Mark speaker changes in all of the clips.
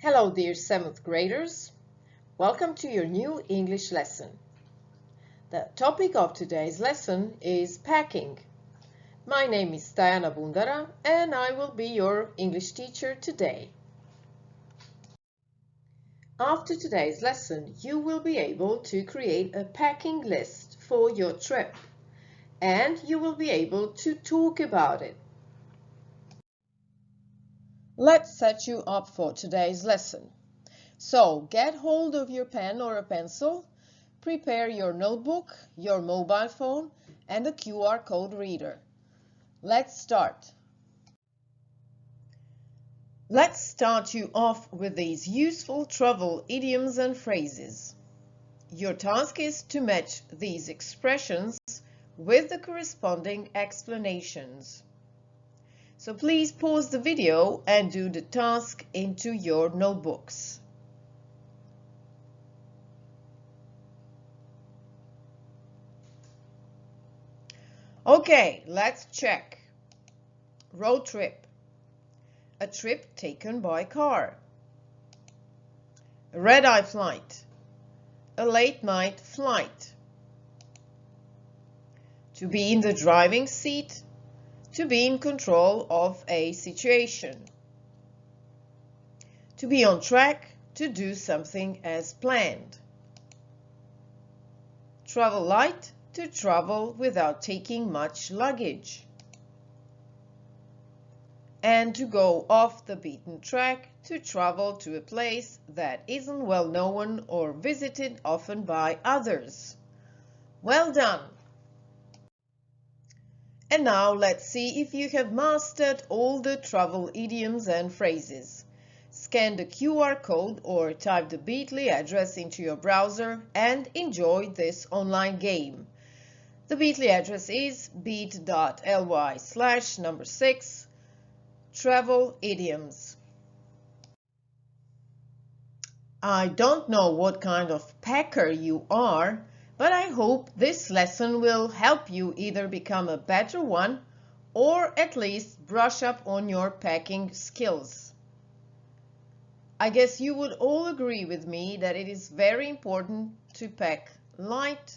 Speaker 1: Hello dear 7th graders, welcome to your new English lesson. The topic of today's lesson is packing. My name is Tajana Bundara and I will be your English teacher today. After today's lesson, you will be able to create a packing list for your trip and you will be able to talk about it. Let's set you up for today's lesson. So, get hold of your pen or a pencil, prepare your notebook, your mobile phone, and a QR code reader. Let's start. Let's start you off with these useful travel idioms and phrases. Your task is to match these expressions with the corresponding explanations. So please pause the video and do the task into your notebooks. Okay, let's check. Road trip. A trip taken by car. A red-eye flight. A late-night flight. To be in the driving seat. To be in control of a situation. To be on track, to do something as planned. Travel light, to travel without taking much luggage. And to go off the beaten track, to travel to a place that isn't well known or visited often by others. Well done! And now let's see if you have mastered all the travel idioms and phrases. Scan the QR code or type the bit.ly address into your browser and enjoy this online game. The bit.ly address is bit.ly/6 travel idioms. I don't know what kind of packer you are, but I hope this lesson will help you either become a better one or at least brush up on your packing skills. I guess you would all agree with me that it is very important to pack light,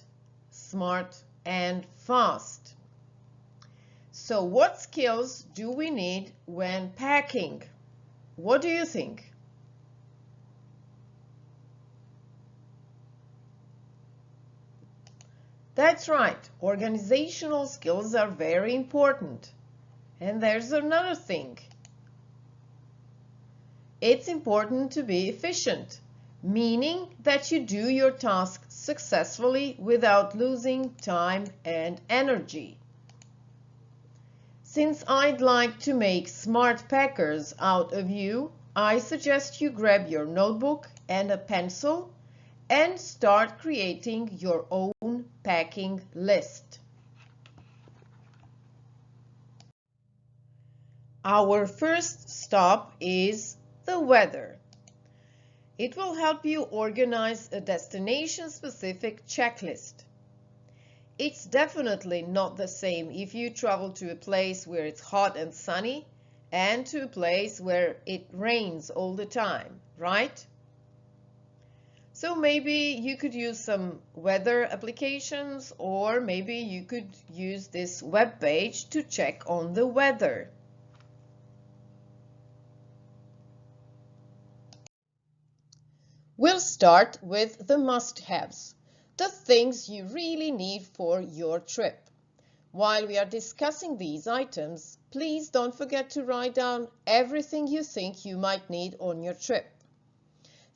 Speaker 1: smart, and fast. So what skills do we need when packing? What do you think? That's right, organizational skills are very important. And there's another thing. It's important to be efficient, meaning that you do your task successfully without losing time and energy. Since I'd like to make smart packers out of you, I suggest you grab your notebook and a pencil and start creating your own packing list. Our first stop is the weather. It will help you organize a destination-specific checklist. It's definitely not the same if you travel to a place where it's hot and sunny and to a place where it rains all the time, right? So maybe you could use some weather applications or maybe you could use this web page to check on the weather. We'll start with the must-haves, the things you really need for your trip. While we are discussing these items, please don't forget to write down everything you think you might need on your trip.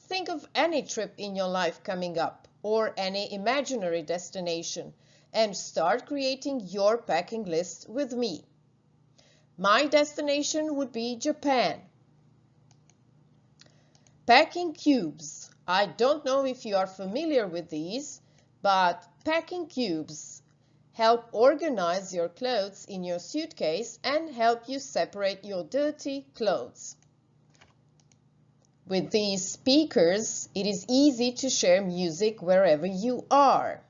Speaker 1: Think of any trip in your life coming up or any imaginary destination and start creating your packing list with me. My destination would be Japan. Packing cubes. I don't know if you are familiar with these, but packing cubes help organize your clothes in your suitcase and help you separate your dirty clothes. With these speakers, it is easy to share music wherever you are.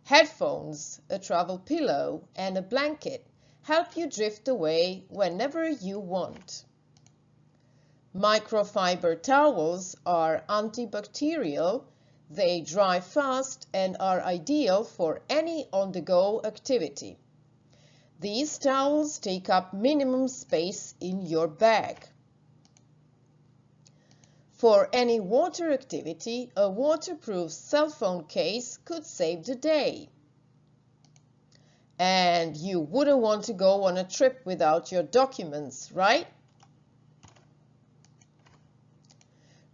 Speaker 1: Headphones, a travel pillow, and a blanket help you drift away whenever you want. Microfiber towels are antibacterial, they dry fast and are ideal for any on-the-go activity. These towels take up minimum space in your bag. For any water activity, a waterproof cell phone case could save the day. And you wouldn't want to go on a trip without your documents, right?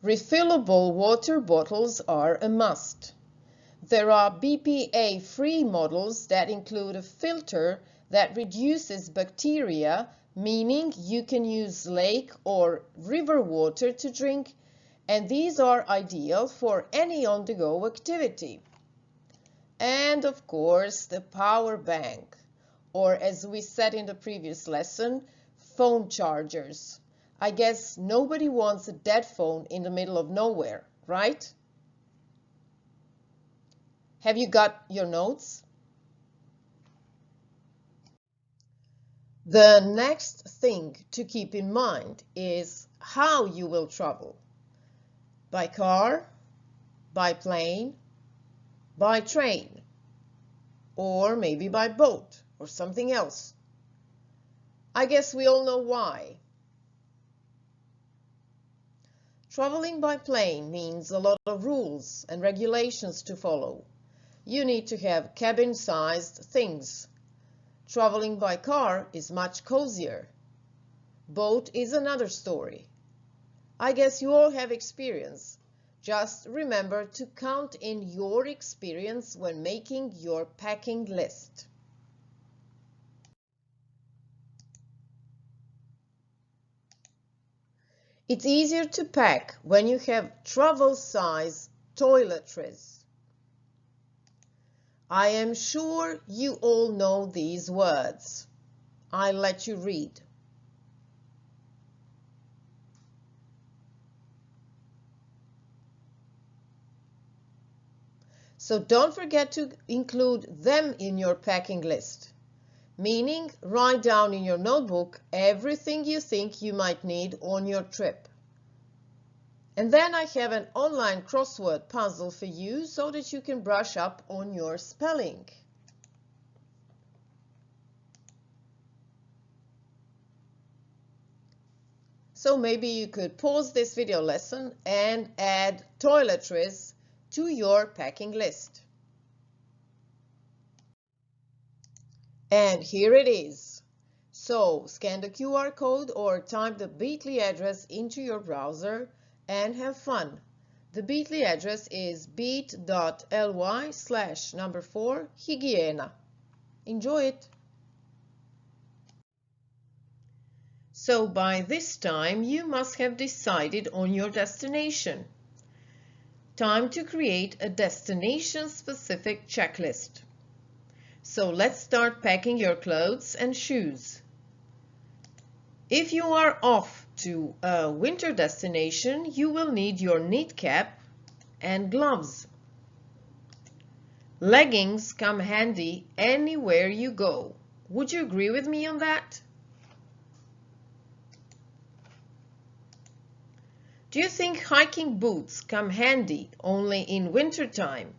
Speaker 1: Refillable water bottles are a must. There are BPA-free models that include a filter that reduces bacteria, meaning you can use lake or river water to drink, and these are ideal for any on-the-go activity. And of course, the power bank, or as we said in the previous lesson, phone chargers. I guess nobody wants a dead phone in the middle of nowhere, right? Have you got your notes? The next thing to keep in mind is how you will travel. By car, by plane, by train, or maybe by boat or something else. I guess we all know why. Traveling by plane means a lot of rules and regulations to follow. You need to have cabin-sized things. Traveling by car is much cozier. Boat is another story. I guess you all have experience. Just remember to count in your experience when making your packing list. It's easier to pack when you have travel-size toiletries. I am sure you all know these words. I'll let you read. So don't forget to include them in your packing list. Meaning, write down in your notebook everything you think you might need on your trip. And then I have an online crossword puzzle for you so that you can brush up on your spelling. So maybe you could pause this video lesson and add toiletries to your packing list. And here it is. So scan the QR code or type the bit.ly address into your browser and have fun. The bit.ly address is bit.ly/4hygiena. Enjoy it! So by this time you must have decided on your destination. Time to create a destination-specific checklist. So let's start packing your clothes and shoes. If you are off to a winter destination, you will need your knit cap and gloves. Leggings come handy anywhere you go. Would you agree with me on that? Do you think hiking boots come handy only in winter time?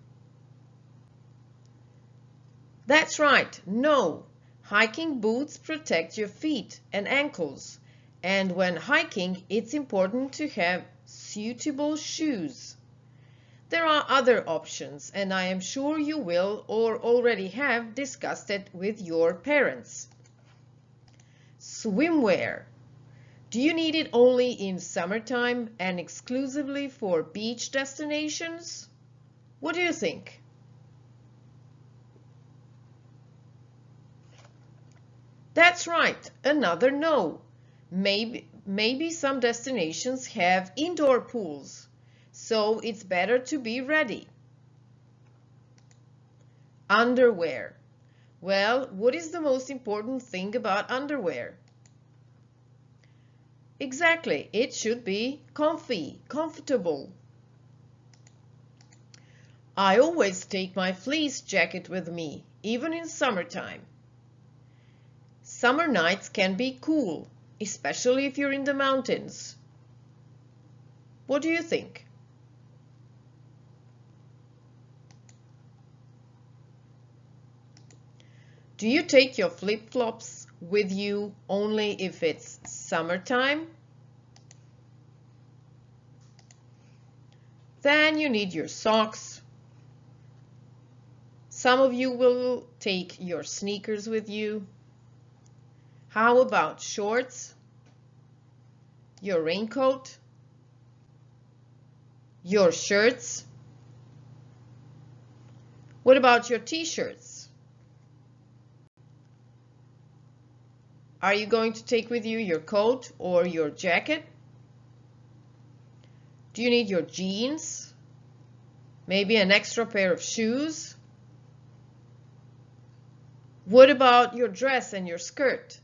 Speaker 1: That's right, no. Hiking boots protect your feet and ankles, and when hiking, it's important to have suitable shoes. There are other options, and I am sure you will or already have discussed it with your parents. Swimwear. Do you need it only in summertime and exclusively for beach destinations? What do you think? That's right, another no. Maybe some destinations have indoor pools, so it's better to be ready. Underwear. Well, what is the most important thing about underwear? Exactly, it should be comfy, comfortable. I always take my fleece jacket with me, even in summertime. Summer nights can be cool, especially if you're in the mountains. What do you think? Do you take your flip-flops with you only if it's summertime? Then you need your socks. Some of you will take your sneakers with you. How about shorts? Your raincoat? Your shirts? What about your t-shirts? Are you going to take with you your coat or your jacket? Do you need your jeans? Maybe an extra pair of shoes? What about your dress and your skirt?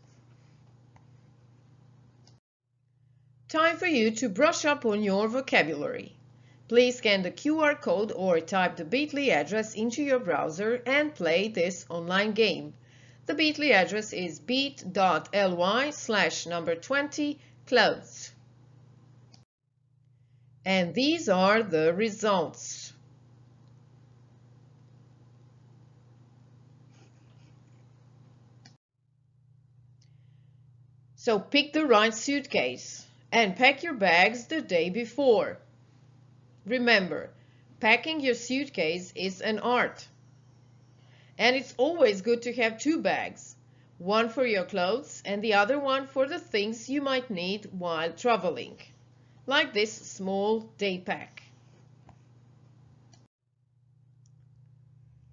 Speaker 1: Time for you to brush up on your vocabulary. Please scan the QR code or type the bit.ly address into your browser and play this online game. The bit.ly address is bit.ly/20 clothes. And these are the results. So pick the right suitcase and pack your bags the day before. Remember, packing your suitcase is an art. And it's always good to have two bags, one for your clothes and the other one for the things you might need while traveling, like this small day pack.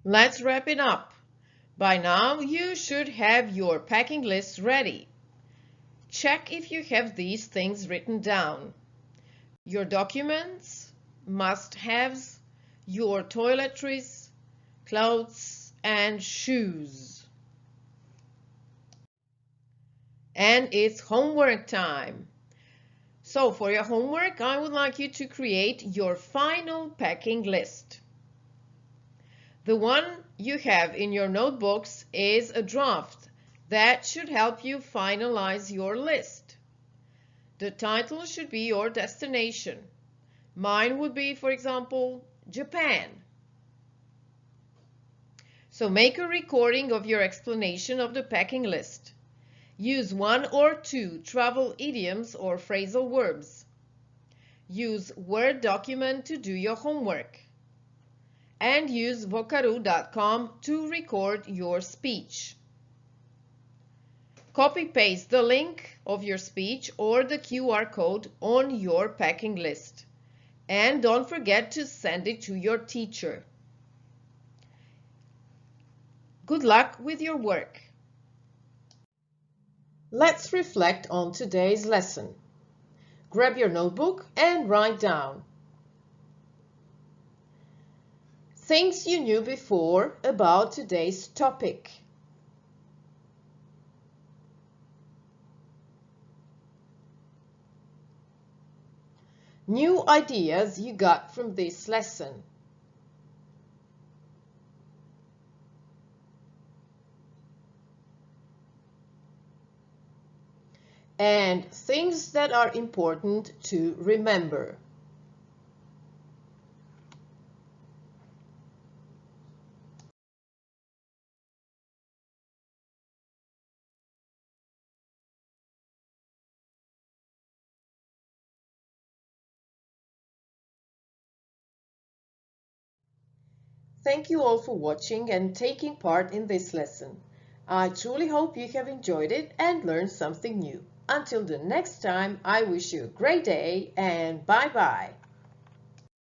Speaker 1: Let's wrap it up. By now, you should have your packing list ready. Check if you have these things written down. Your documents, must-haves, your toiletries, clothes, and shoes. And it's homework time. So for your homework, I would like you to create your final packing list. The one you have in your notebooks is a draft that should help you finalize your list. The title should be your destination. Mine would be, for example, Japan. So make a recording of your explanation of the packing list. Use 1 or 2 travel idioms or phrasal verbs. Use Word document to do your homework. And use vocaroo.com to record your speech. Copy-paste the link of your speech or the QR code on your packing list. And don't forget to send it to your teacher. Good luck with your work. Let's reflect on today's lesson. Grab your notebook and write down things you knew before about today's topic. New ideas you got from this lesson. And things that are important to remember. Thank you all for watching and taking part in this lesson. I truly hope you have enjoyed it and learned something new. Until the next time, I wish you a great day and bye-bye.